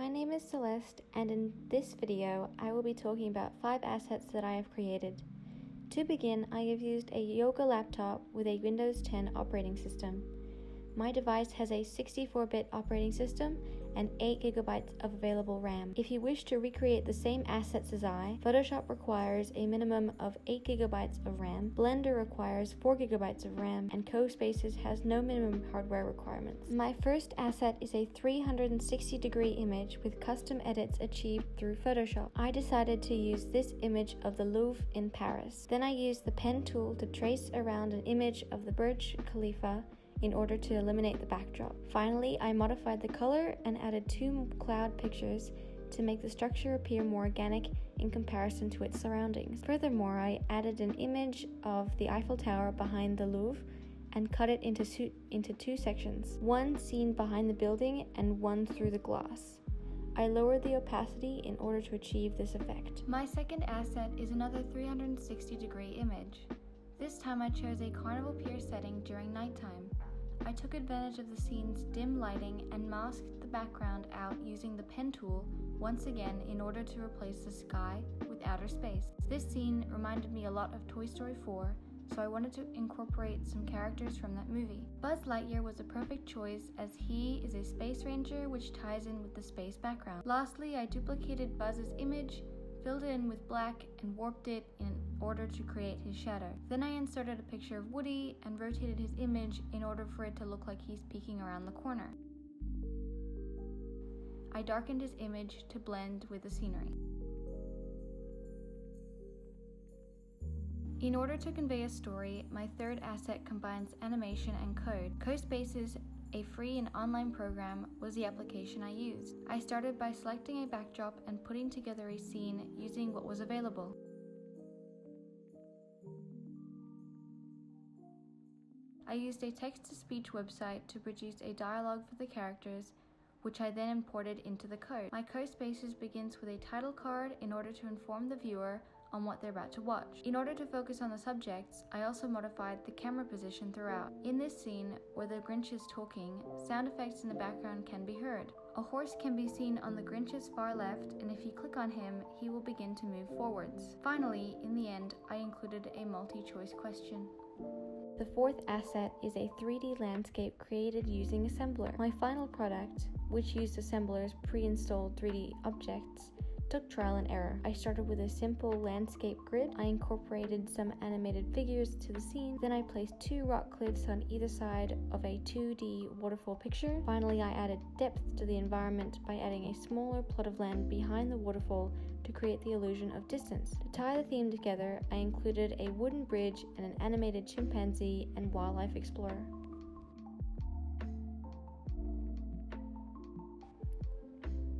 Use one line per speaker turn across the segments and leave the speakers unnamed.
My name is Celeste, and in this video I will be talking about 5 assets that I have created. To begin, I have used a Yoga laptop with a Windows 10 operating system. My device has a 64-bit operating system and 8GB of available RAM. If you wish to recreate the same assets as I, Photoshop requires a minimum of 8GB of RAM, Blender requires 4GB of RAM, and CoSpaces has no minimum hardware requirements. My first asset is a 360-degree image with custom edits achieved through Photoshop. I decided to use this image of the Louvre in Paris. Then I used the pen tool to trace around an image of the Burj Khalifa in order to eliminate the backdrop. Finally, I modified the color and added 2 cloud pictures to make the structure appear more organic in comparison to its surroundings. Furthermore, I added an image of the Eiffel Tower behind the Louvre and cut it into 2 sections, one seen behind the building and one through the glass. I lowered the opacity in order to achieve this effect.
My second asset is another 360-degree image. This time I chose a carnival pier setting during nighttime. I took advantage of the scene's dim lighting and masked the background out using the pen tool once again in order to replace the sky with outer space. This scene reminded me a lot of Toy Story 4, so I wanted to incorporate some characters from that movie. Buzz Lightyear was a perfect choice as he is a space ranger, which ties in with the space background. Lastly, I duplicated Buzz's image, filled it in with black, and warped it in order to create his shadow. Then I inserted a picture of Woody and rotated his image in order for it to look like he's peeking around the corner. I darkened his image to blend with the scenery. In order to convey a story, my third asset combines animation and code. CoSpaces, a free and online program, was the application I used. I started by selecting a backdrop and putting together a scene using what was available. I used a text-to-speech website to produce a dialogue for the characters, which I then imported into the code. My CoSpaces begins with a title card in order to inform the viewer on what they're about to watch. In order to focus on the subjects, I also modified the camera position throughout. In this scene, where the Grinch is talking, sound effects in the background can be heard. A horse can be seen on the Grinch's far left, and if you click on him, he will begin to move forwards. Finally, in the end, I included a multi-choice question.
The fourth asset is a 3D landscape created using Assembler. My final product, which used Assembler's pre-installed 3D objects, took trial and error. I started with a simple landscape grid. I incorporated some animated figures to the scene. Then I placed 2 rock cliffs on either side of a 2D waterfall picture. Finally, I added depth to the environment by adding a smaller plot of land behind the waterfall to create the illusion of distance. To tie the theme together, I included a wooden bridge and an animated chimpanzee and wildlife explorer.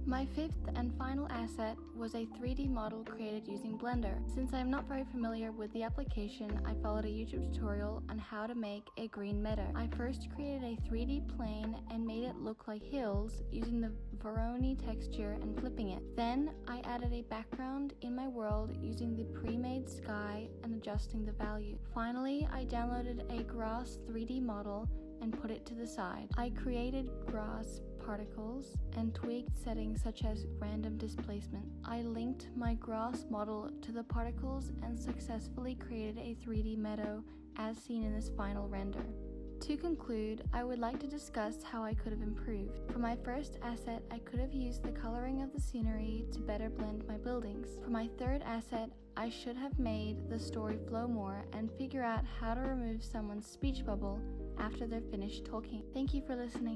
My fifth and final asset was a 3D model created using Blender. Since I am not very familiar with the application, I followed a YouTube tutorial on how to make a green meadow. I first created a 3D plane and made it look like hills using the Voronoi texture and flipping it. Then I added a background in my world using the pre-made sky and adjusting the value. Finally, I downloaded a grass 3D model and put it to the side. I created grass particles and tweaked settings such as random displacement. I linked my grass model to the particles and successfully created a 3D meadow as seen in this final render. To conclude, I would like to discuss how I could have improved. For my first asset, I could have used the coloring of the scenery to better blend my buildings. For my third asset, I should have made the story flow more and figure out how to remove someone's speech bubble after they're finished talking. Thank you for listening.